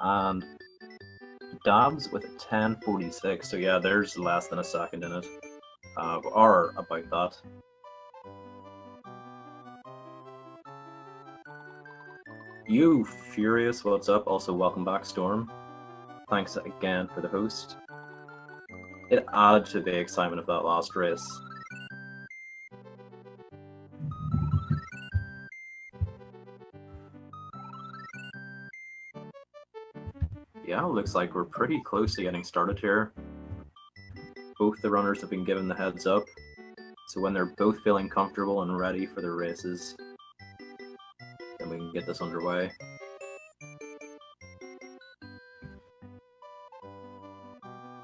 and Dabs with a 10:46. So yeah, there's less than a second in it, or about that. You Furious, what's up? Also, welcome back, Storm. Thanks again for the host. It added to the excitement of that last race. Yeah, looks like we're pretty close to getting started here. Both the runners have been given the heads up, so when they're both feeling comfortable and ready for their races, then we can get this underway.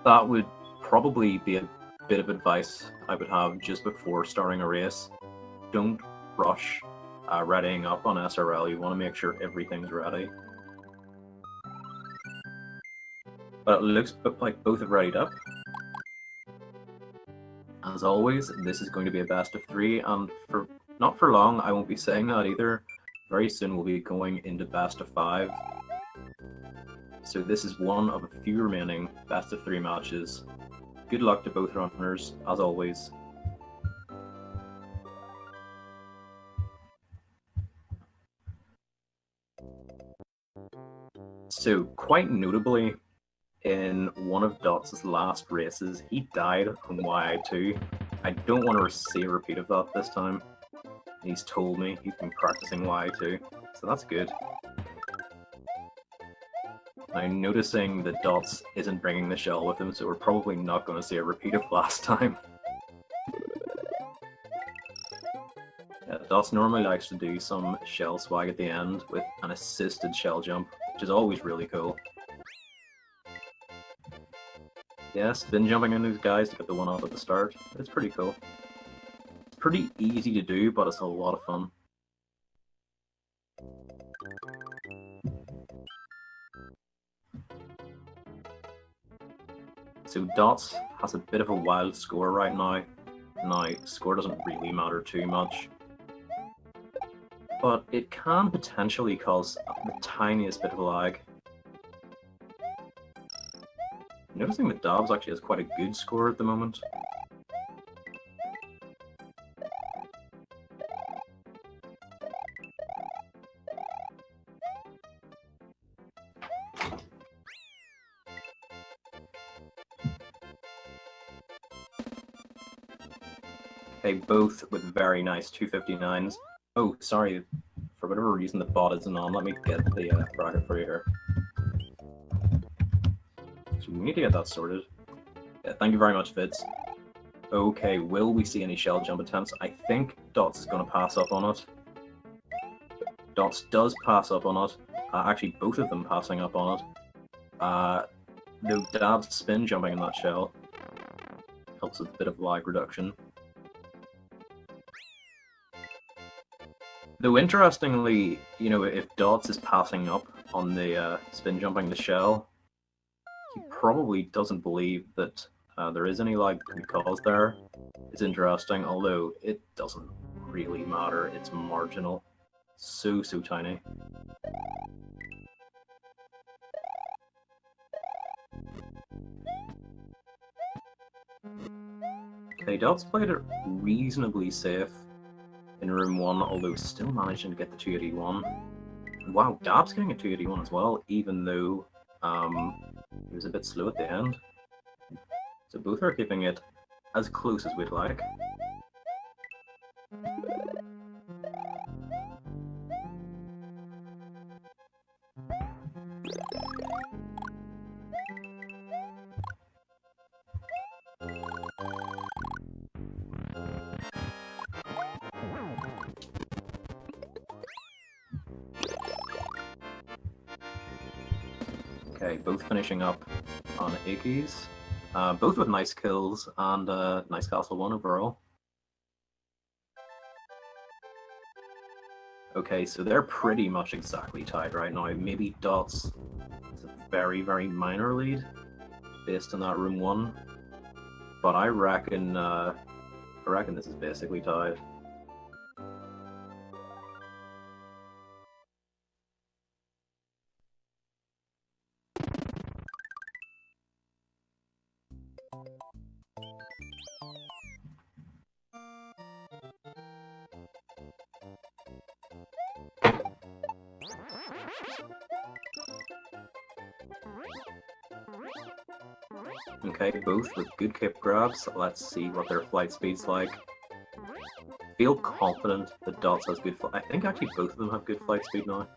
That would probably be a bit of advice I would have just before starting a race. Don't rush readying up on SRL. You want to make sure everything's ready. But it looks like both have readied up. As always, this is going to be a best of 3, and for not for long, I won't be saying that either. Very soon we'll be going into best of 5. So this is one of a few remaining best of 3 matches. Good luck to both runners, as always. So, quite notably, in one of Dots' last races, he died on YI2. I don't want to see a repeat of that this time. He's told me he's been practicing YI2, so that's good. I'm noticing that Dots isn't bringing the shell with him, so we're probably not going to see a repeat of last time. Yeah, Dots normally likes to do some shell swag at the end with an assisted shell jump, which is always really cool. Yeah, spin jumping on those guys to get the 1-up at the start. It's pretty cool. It's pretty easy to do, but it's a lot of fun. So Dots has a bit of a wild score right now. Now, score doesn't really matter too much, but it can potentially cause the tiniest bit of lag. Noticing that Dobbs actually has quite a good score at the moment. Okay, both with very nice 259s. Oh, sorry, for whatever reason the bot isn't on. Let me get the bracket for you here. So we need to get that sorted. Yeah, thank you very much, Vids. Okay, will we see any shell jump attempts? I think Dots is going to pass up on it. Dots does pass up on it. Actually, both of them passing up on it. The Dab's spin jumping in that shell helps with a bit of lag reduction. Though interestingly, you know, if Dots is passing up on the spin jumping the shell, he probably doesn't believe that there is any lag because there. It's interesting, although it doesn't really matter. It's marginal. So tiny. Okay, Dots played it reasonably safe in room 1, although still managing to get the 281. Wow, Dab's getting a 281 as well, even though he was a bit slow at the end. So both are keeping it as close as we'd like. Okay, both finishing up on Iggy's. Both with nice kills and nice Castle 1 overall. Okay, so they're pretty much exactly tied right now. Maybe Dots is a very minor lead based on that room 1. But I reckon this is basically tied. Okay, both with good cape grabs. Let's see what their flight speed's like. Feel confident that Dots has good flight. I think actually both of them have good flight speed now.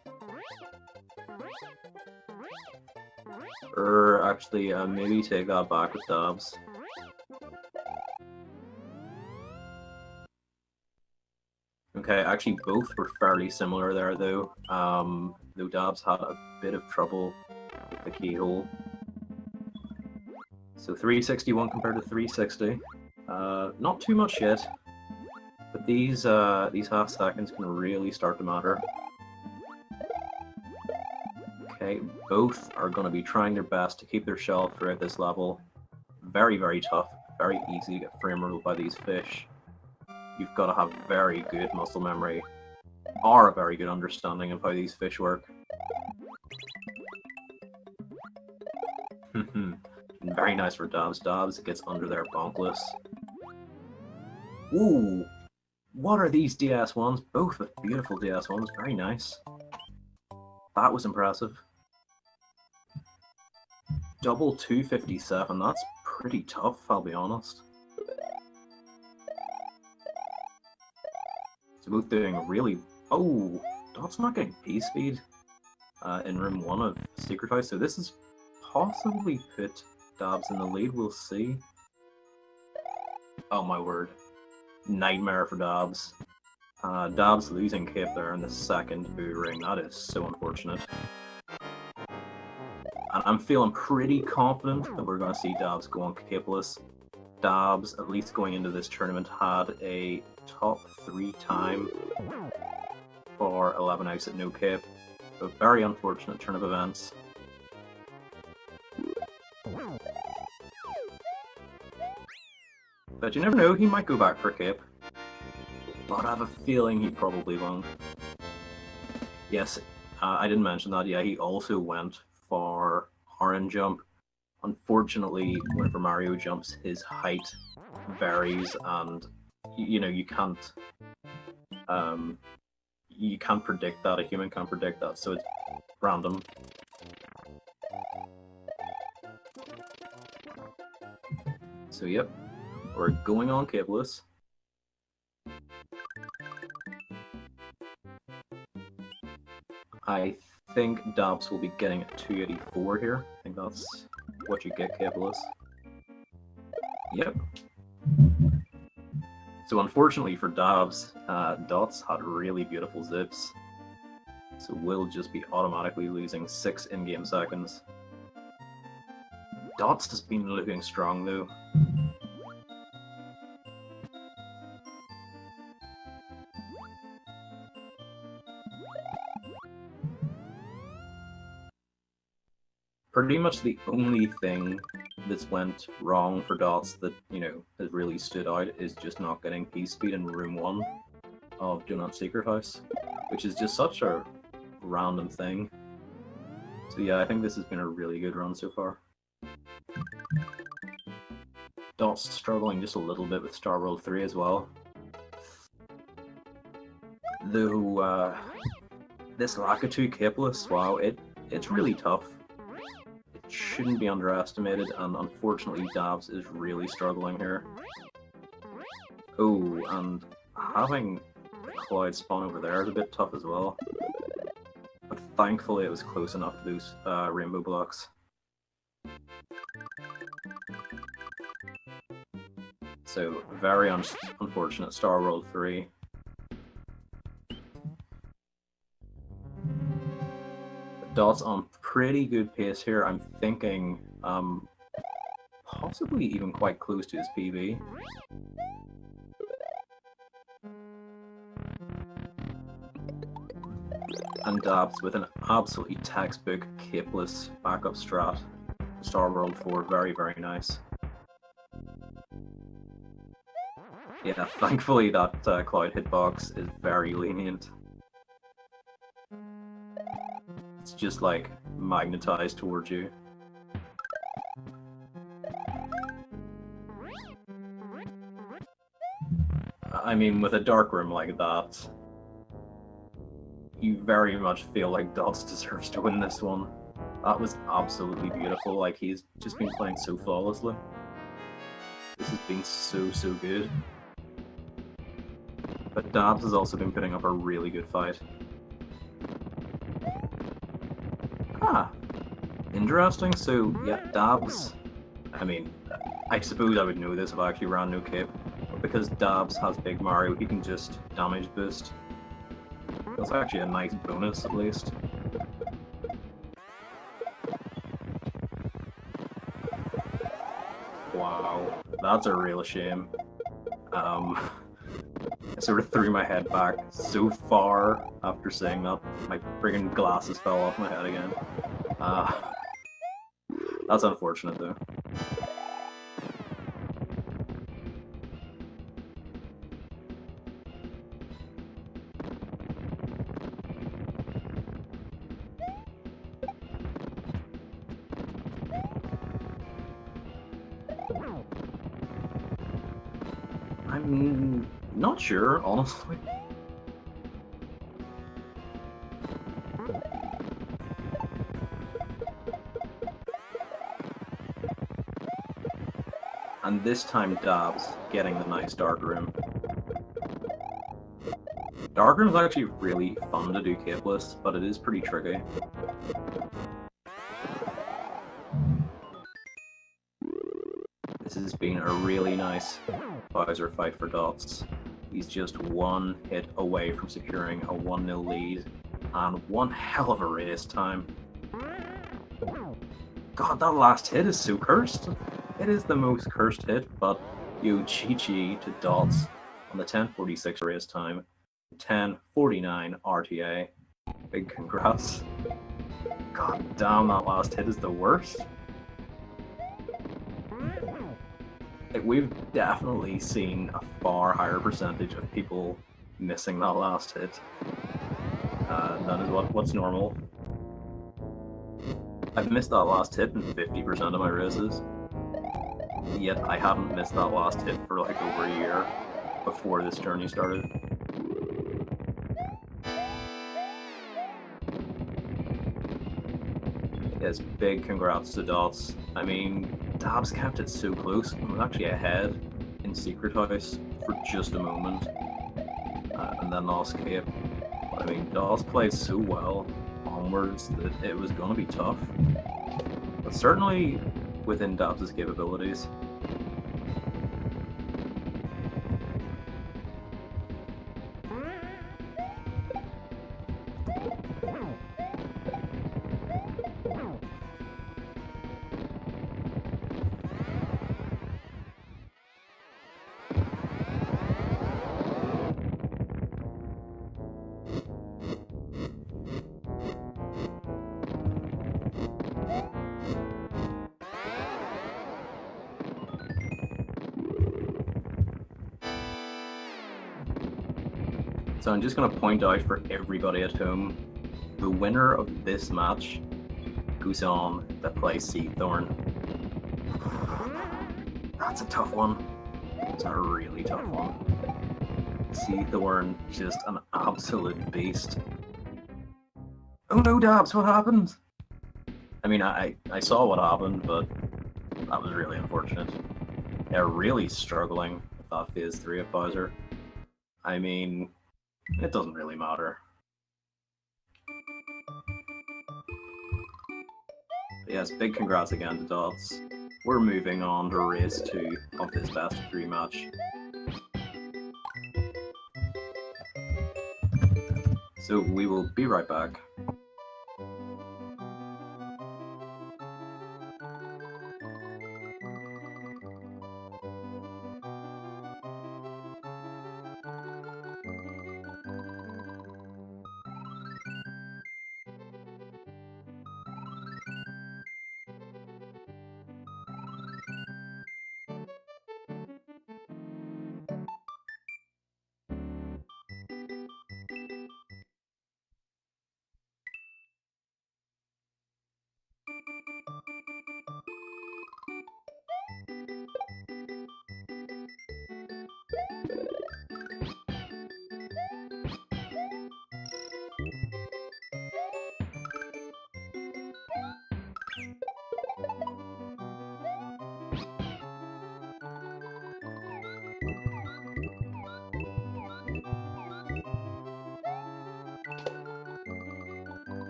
Or actually, maybe take that back with Dabs. Okay, actually both were fairly similar there though. Though Dabs had a bit of trouble with the keyhole. So 361 compared to 360. Not too much yet, but these half seconds can really start to matter. Okay, both are going to be trying their best to keep their shell throughout this level. Very, very tough. Very easy to get frame ruled by these fish. You've got to have very good muscle memory, or a very good understanding of how these fish work. Very nice for Dabs. Dabs gets under there bonkless. Ooh! What are these DS1s? Both with beautiful DS1s. Very nice. That was impressive. Double 257. That's pretty tough, I'll be honest. So both doing really... Oh! Dot's not getting P-speed in room 1 of Secret House, so this has possibly put Dabs in the lead, we'll see. Oh my word. Nightmare for Dabs. Dabs losing cape there in the second boo ring, that is so unfortunate. And I'm feeling pretty confident that we're going to see Dabs go on capeless. Dabs, at least going into this tournament, had a top 3 time for 11 outs at no cape. So very unfortunate turn of events. But you never know, he might go back for cape. But I have a feeling he probably won't. Yes, I didn't mention that, yeah, he also went for orange jump. Unfortunately, whenever Mario jumps, his height varies, and you know, you can't predict that. A human can't predict that, so it's random. So yep, we're going on capeless. I think Dabs will be getting a 284 here. I think that's what you get capeless. Yep. So unfortunately for Dabs, Dots had really beautiful zips. So we'll just be automatically losing 6 in-game seconds. Dots has been looking strong though. Pretty much the only thing that's went wrong for Dots that, you know, has really stood out is just not getting P-speed in room 1 of Donut Secret House, which is just such a random thing. So yeah, I think this has been a really good run so far. Dots struggling just a little bit with Star World 3 as well. Though, this Lakitu capeless, wow, it's really tough. It shouldn't be underestimated, and unfortunately Dabs is really struggling here. Oh, and having a cloud spawn over there is a bit tough as well. But thankfully it was close enough to those rainbow blocks. So, very unfortunate Star World 3. Dots on pretty good pace here. I'm thinking possibly even quite close to his PB. And Dabs with an absolutely textbook capeless backup strat. Star World 4, very, very nice. Yeah, thankfully that cloud hitbox is very lenient. It's just like magnetized towards you. I mean, with a dark room like that, you very much feel like Dots deserves to win this one. That was absolutely beautiful. Like, he's just been playing so flawlessly. This has been so good. But Dabs has also been putting up a really good fight. Ah, interesting. So, yeah, Dabs, I mean, I suppose I would know this if I actually ran no cape, but because Dabs has Big Mario, he can just damage boost. That's actually a nice bonus, at least. Wow, that's a real shame. I sort of threw my head back so far after saying that, my friggin' glasses fell off my head again. That's unfortunate, though. I'm not sure, honestly. And this time Dabs getting the nice Dark Room. Dark Room is actually really fun to do cape lists, but it is pretty tricky. This has been a really nice Bowser fight for Dots. He's just one hit away from securing a 1-0 lead, and one hell of a race time. God, that last hit is so cursed. It is the most cursed hit, but yo, GG to Dots on the 10:46 race time, 10:49 RTA. Big congrats. God damn, that last hit is the worst. Like, we've definitely seen a far higher percentage of people missing that last hit. That is what's normal. I've missed that last hit in 50% of my races. Yet I haven't missed that last hit for like over a year before this journey started. Yes, big congrats to Dots. I mean, Dabs kept it so close. I was actually ahead in Secret House for just a moment, and then lost cape. But I mean, Dots played so well onwards that it was going to be tough. But certainly within Dabs' capabilities. So I'm just going to point out for everybody at home, the winner of this match goes on to play Seathorn. That's a tough one. It's a really tough one. Seathorn, just an absolute beast. Oh no, Dabs, what happened? I mean, I saw what happened, but that was really unfortunate. They're really struggling with that Phase 3 of Bowser. I mean, it doesn't really matter. But yes, big congrats again to Dots. We're moving on to race 2 of this best of 3 match. So we will be right back.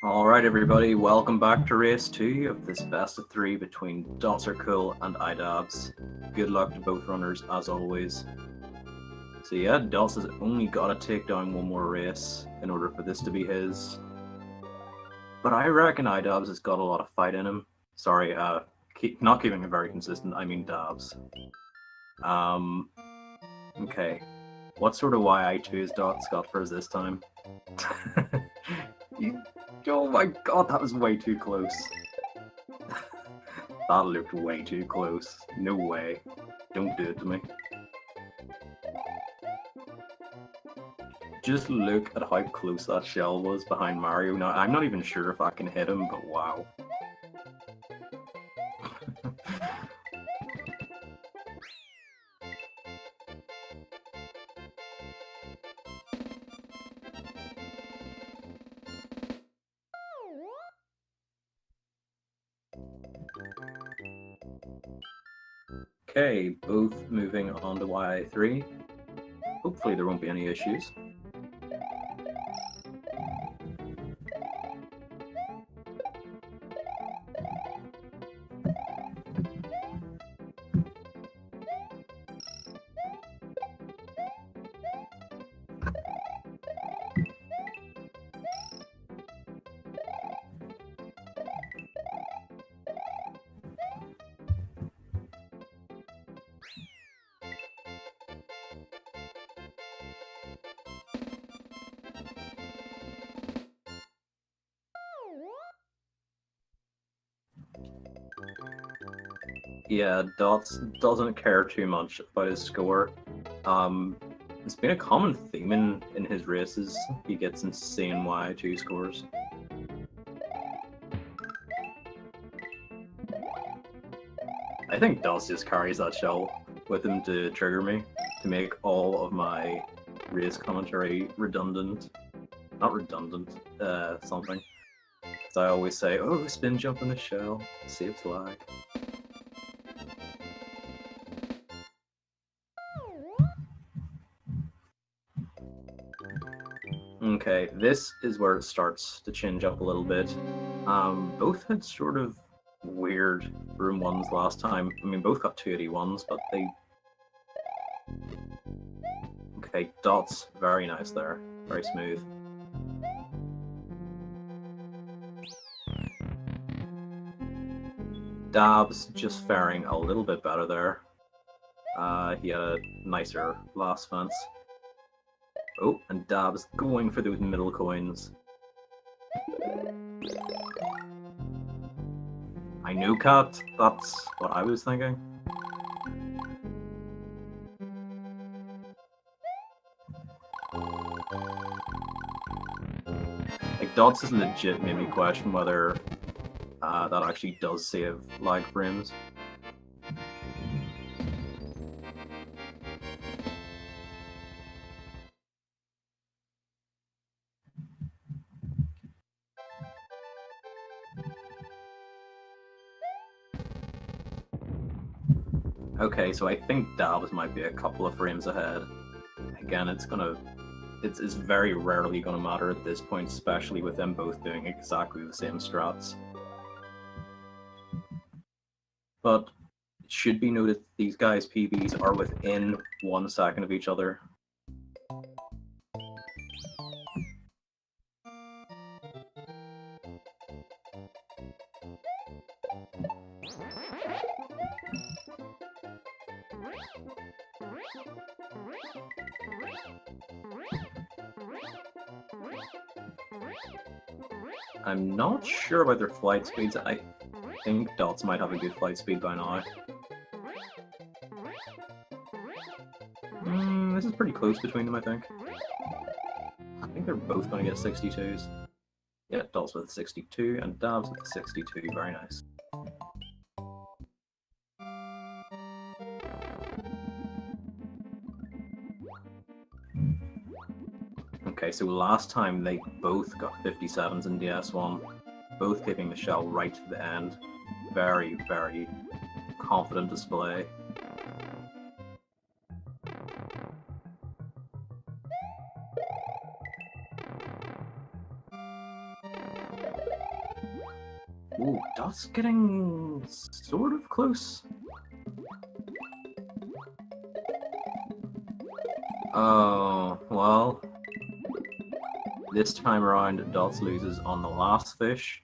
Alright everybody, welcome back to race 2 of this best of 3 between Dotsarecool and iDabs. Good luck to both runners as always. So yeah, Dots has only got to take down one more race in order for this to be his. But I reckon iDabs has got a lot of fight in him. Sorry, not keeping it very consistent, I mean Dabs. Okay. What sort of YI2 has Dots got for us this time? Oh my god, that was way too close. That looked way too close. No way. Don't do it to me. Just look at how close that shell was behind Mario. Now, I'm not even sure if I can hit him, but wow. Okay, both moving on to YI3. Hopefully there won't be any issues. Yeah, Dots doesn't care too much about his score. It's been a common theme in his races. He gets insane Y2 scores. I think Dots just carries that shell with him to trigger me, to make all of my race commentary redundant. Not redundant, something. So I always say, oh, spin jump in the shell, saves lag. Okay, this is where it starts to change up a little bit. Both had sort of weird room ones last time. I mean, both got 281s, but they... Okay, Dots, very nice there. Very smooth. Dabs just faring a little bit better there. He had a nicer last fence. Oh, and Dabs going for those middle coins. I know, Cat. That's what I was thinking. Like, Dots is legit made me question whether that actually does save lag frames. Okay, so I think Dabs might be a couple of frames ahead. Again, it's very rarely gonna matter at this point, especially with them both doing exactly the same strats. But it should be noted these guys' PBs are within 1 second of each other. I'm not sure about their flight speeds. I think Dots might have a good flight speed by now. This is pretty close between them, I think. I think they're both going to get 62s. Yeah, Dots with 62 and Dabs with 62. Very nice. Okay, so last time they both got 57s in DS1, both keeping the shell right to the end. Very, very confident display. Ooh, Dot's getting sort of close. Oh, well. This time around, Dots loses on the last fish,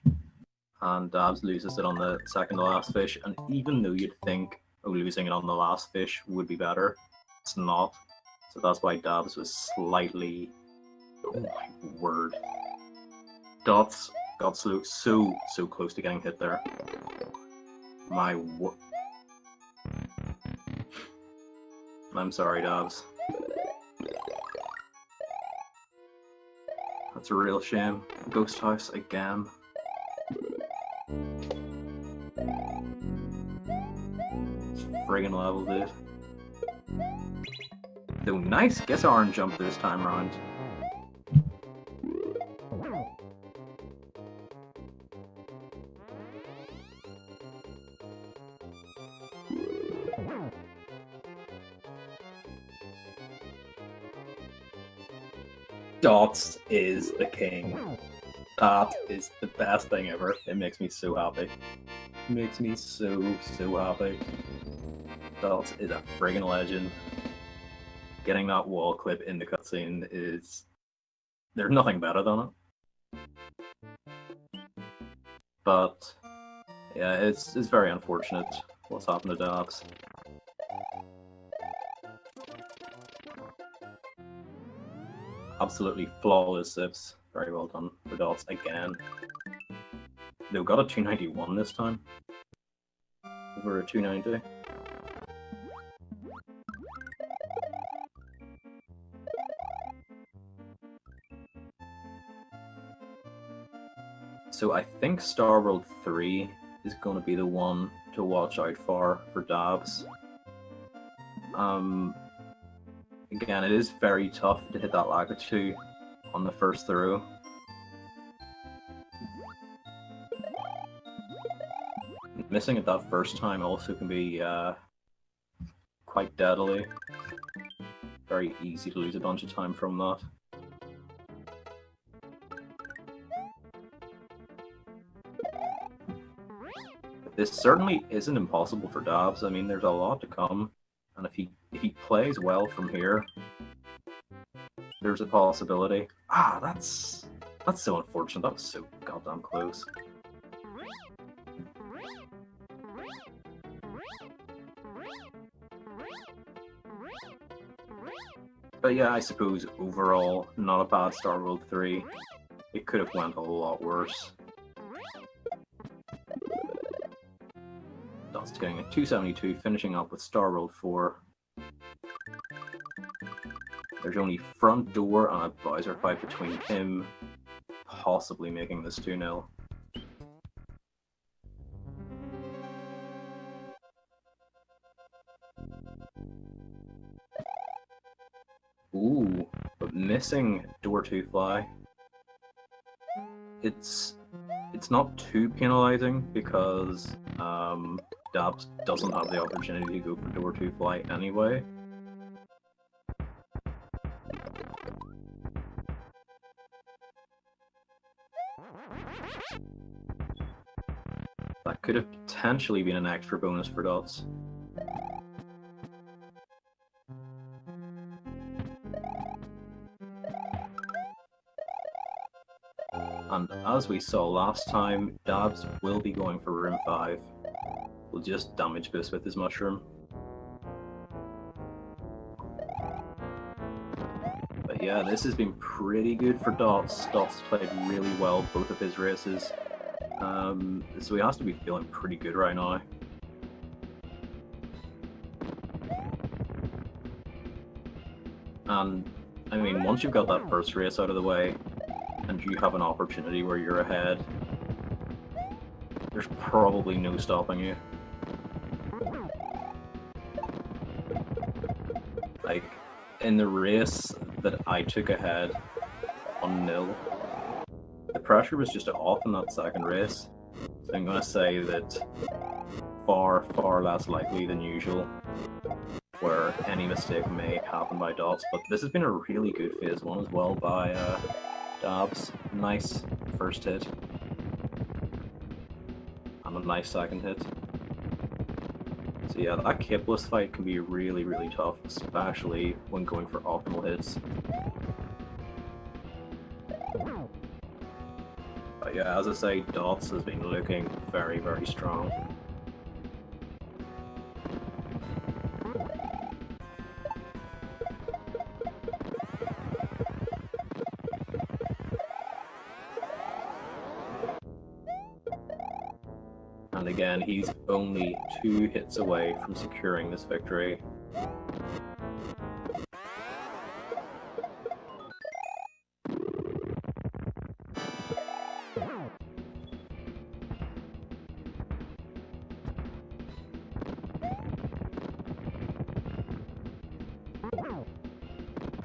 and Dabs loses it on the second to last fish. And even though you'd think losing it on the last fish would be better, it's not. So that's why Dabs was slightly... Oh my word. Dots got so close to getting hit there. My word. I'm sorry, Dabs. That's a real shame. Ghost House again. It's friggin' level, dude. Though nice, guess orange jump this time around. Dots is the king. That is the best thing ever. It makes me so happy. It makes me so happy. Dots is a friggin' legend. Getting that wall clip in the cutscene is... There's nothing better than it. But yeah, it's very unfortunate what's happened to Dabs. Absolutely flawless zips. Very well done for Dots again. They've got a 291 this time. Over a 290. So I think Star World 3 is going to be the one to watch out for Dabs. Again, it is very tough to hit that lag or 2 on the first throw. Missing it that first time also can be quite deadly. Very easy to lose a bunch of time from that. This certainly isn't impossible for Dabs. I mean, there's a lot to come, and if he plays well from here, there's a possibility. Ah, that's so unfortunate. That was so goddamn close. But yeah, I suppose overall, not a bad Star World 3. It could have went a lot worse. That's getting a 272, finishing up with Star World 4. There's only front door and a Bowser fight between him, possibly making this 2-0. Ooh, but missing door 2 fly. It's not too penalizing because Dabs doesn't have the opportunity to go for door 2 fly anyway. That could have potentially been an extra bonus for Dots. And as we saw last time, Dabs will be going for room 5. We'll just damage boost with his mushroom. But yeah, this has been pretty good for Dots. Dots played really well both of his races. So he has to be feeling pretty good right now. And I mean, once you've got that first race out of the way, and you have an opportunity where you're ahead, there's probably no stopping you. Like, in the race that I took ahead 1-0, the pressure was just off in that second race. So I'm going to say that far less likely than usual, where any mistake may happen by Dots. But this has been a really good phase 1 as well by Dabs. Nice first hit. nice second hit. So yeah, that capeless fight can be really, really tough, especially when going for optimal hits. But yeah, as I say, Dots has been looking very, very strong. And again, he's only 2 hits away from securing this victory.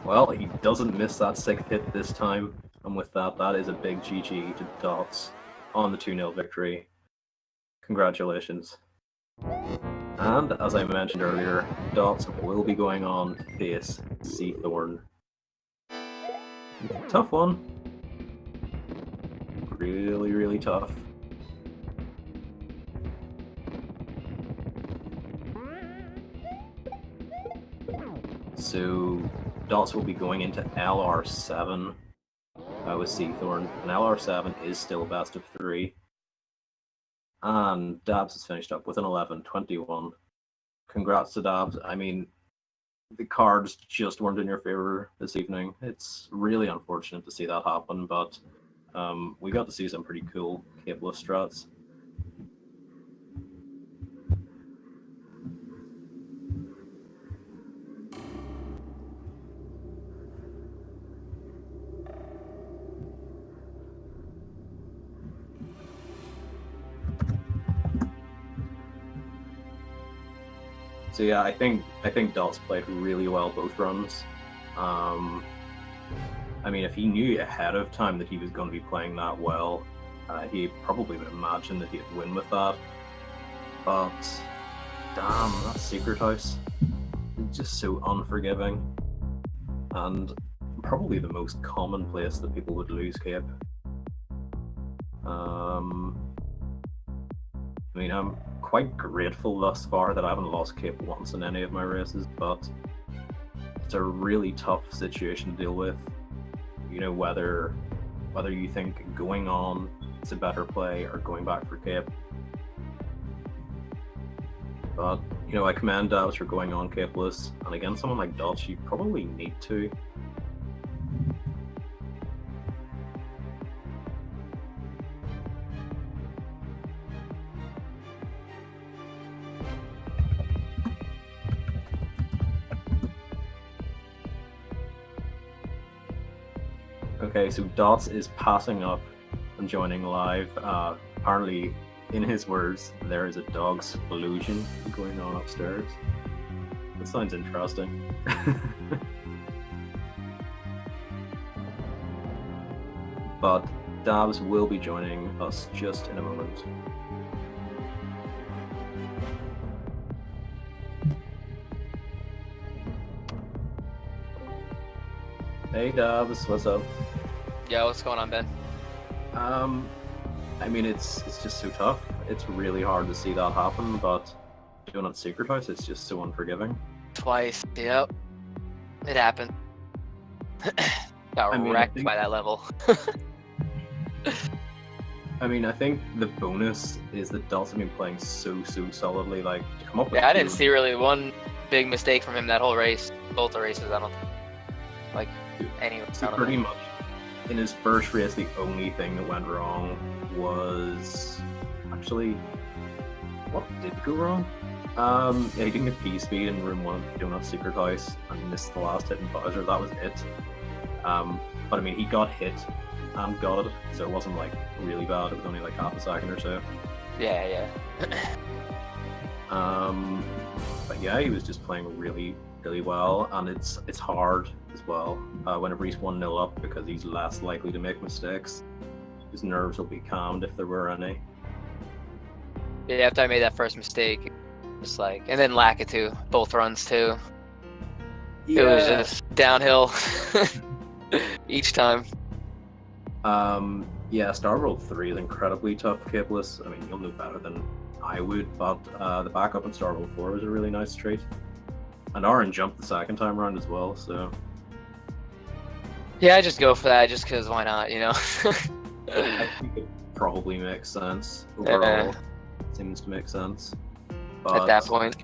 Well, he doesn't miss that 6th hit this time, and with that, that is a big GG to Dots on the 2-0 victory. Congratulations. And as I mentioned earlier, Dots will be going on to face Seathorn. Tough one. Really, really tough. So Dots will be going into LR7 with Seathorn, and LR7 is still best of 3. And Dabs has finished up with an 11-21. Congrats to Dabs. I mean, the cards just weren't in your favor this evening. It's really unfortunate to see that happen, but we got to see some pretty cool capeless strats. So yeah, I think Dots played really well both runs. I mean, if he knew ahead of time that he was going to be playing that well, he probably would imagine that he'd win with that. But damn, that secret house is just so unforgiving, and probably the most common place that people would lose cape. I mean, I'm quite grateful thus far that I haven't lost cape once in any of my races, but it's a really tough situation to deal with. You know, whether you think going on is a better play or going back for cape. But, you know, I commend Dabs for going on capeless, and against someone like Dots, you probably need to. Okay, so Dots is passing up and joining live. Apparently, in his words, there is a dog explosion going on upstairs. That sounds interesting. But Dabs will be joining us just in a moment. Hey Dabs, what's up? Yeah, what's going on, Ben? I mean, it's just so tough. It's really hard to see that happen, but doing it Secret House, it's just so unforgiving. Twice, yep. It happened. Got wrecked by that level. I mean, I think the bonus is that Dots have been playing so solidly. Like, to come up with I didn't see really one big mistake from him that whole race. Both the races, I don't think. Like, any. Pretty much. In his first race, the only thing that went wrong was actually what did go wrong? Yeah, he didn't get P speed in room 1 of Donut Secret House and missed the last hit in Bowser. That was it. But I mean, he got hit and got it, so it wasn't like really bad. It was only like half a second or so. Yeah. But yeah, he was just playing really well, and it's hard as well whenever he's 1-0 up, because he's less likely to make mistakes. His nerves will be calmed if there were any. Yeah, after I made that first mistake, just like, and then Lakitu, both runs too. Yeah. It was just downhill each time. Yeah, Star World 3 is incredibly tough capeless. I mean, you'll know better than I would, but the backup in Star World 4 was a really nice treat. And Aaron jumped the second time around as well, so Yeah, I just go for that just because why not, you know? I think it probably makes sense Yeah. overall. Seems to make sense. But At that point.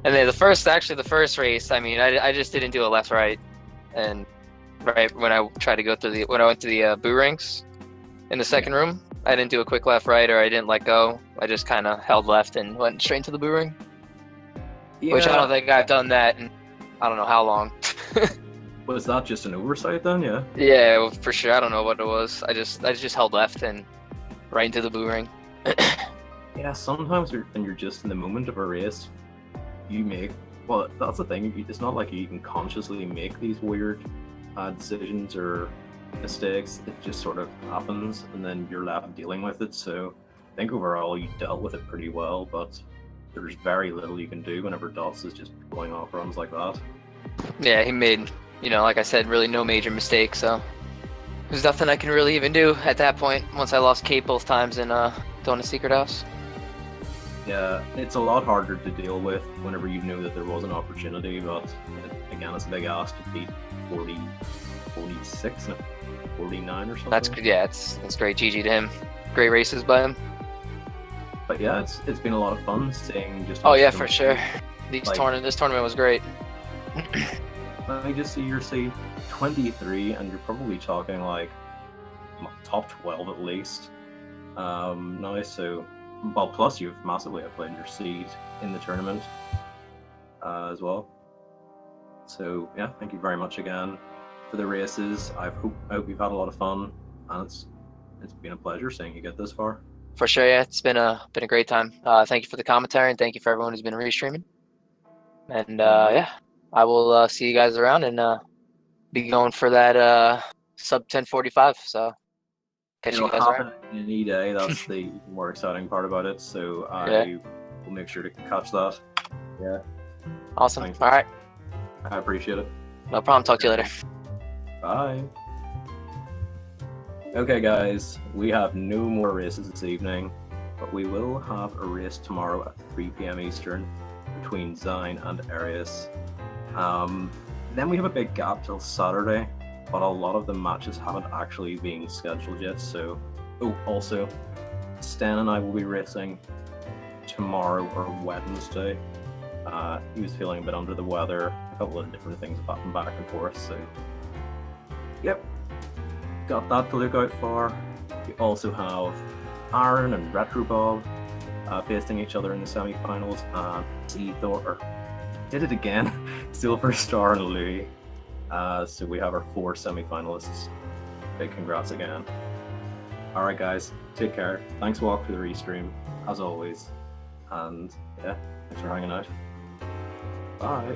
And then the first race, I mean, I just didn't do a left right, and right when I tried to go through when I went to the boo rings in the second room, I didn't do a quick left right or I didn't let go. I just kind of held left and went straight into the boo ring, which I don't think I've done that in I don't know how long. Was that just an oversight then? Yeah. Yeah, well, for sure. I don't know what it was. I just held left and right into the boo ring. Yeah, sometimes when you're just in the moment of a race, you make, well, that's the thing, it's not like you can consciously make these weird decisions or mistakes. It just sort of happens and then you're left dealing with it. So I think overall you dealt with it pretty well, but there's very little you can do whenever Dots is just pulling off runs like that. Yeah, he made, like I said, really no major mistakes, so there's nothing I can really even do at that point once I lost Kate both times in Donut Secret House. Yeah, it's a lot harder to deal with whenever you know that there was an opportunity, but again, it's a big ask to beat 40, 46 and 49 or something. That's great. GG to him. Great races by him. But yeah, it's been a lot of fun seeing just. Oh yeah, for sure. This tournament was great. Let me just see your seed 23, and you're probably talking like top 12 at least. Now, so. Well, plus you've massively outplayed your seed in the tournament as well. So yeah, thank you very much again for the races. I hope you've had a lot of fun, and it's been a pleasure seeing you get this far. For sure, yeah, it's been a great time. Thank you for the commentary, and thank you for everyone who's been restreaming. And yeah, I will see you guys around and be going for that sub 1045. So. It'll happen any day. That's the more exciting part about it. So I will make sure to catch that. Yeah. Awesome. Thanks. All right. I appreciate it. No problem. Talk to you later. Bye. Okay, guys. We have no more races this evening, but we will have a race tomorrow at 3 p.m. Eastern between Zine and Arius. Then we have a big gap till Saturday. But a lot of the matches haven't actually been scheduled yet, so... Oh, also, Stan and I will be racing tomorrow or Wednesday. He was feeling a bit under the weather, a couple of different things have happened back and forth, so... Yep, got that to look out for. We also have Aaron and Retro Bob facing each other in the semi-finals, and Thor did it again, Silver Star and Louis. So we have our 4 semi-finalists. Big congrats again. Alright guys, take care. Thanks Walk for the restream, as always. And yeah, thanks for hanging out. Bye.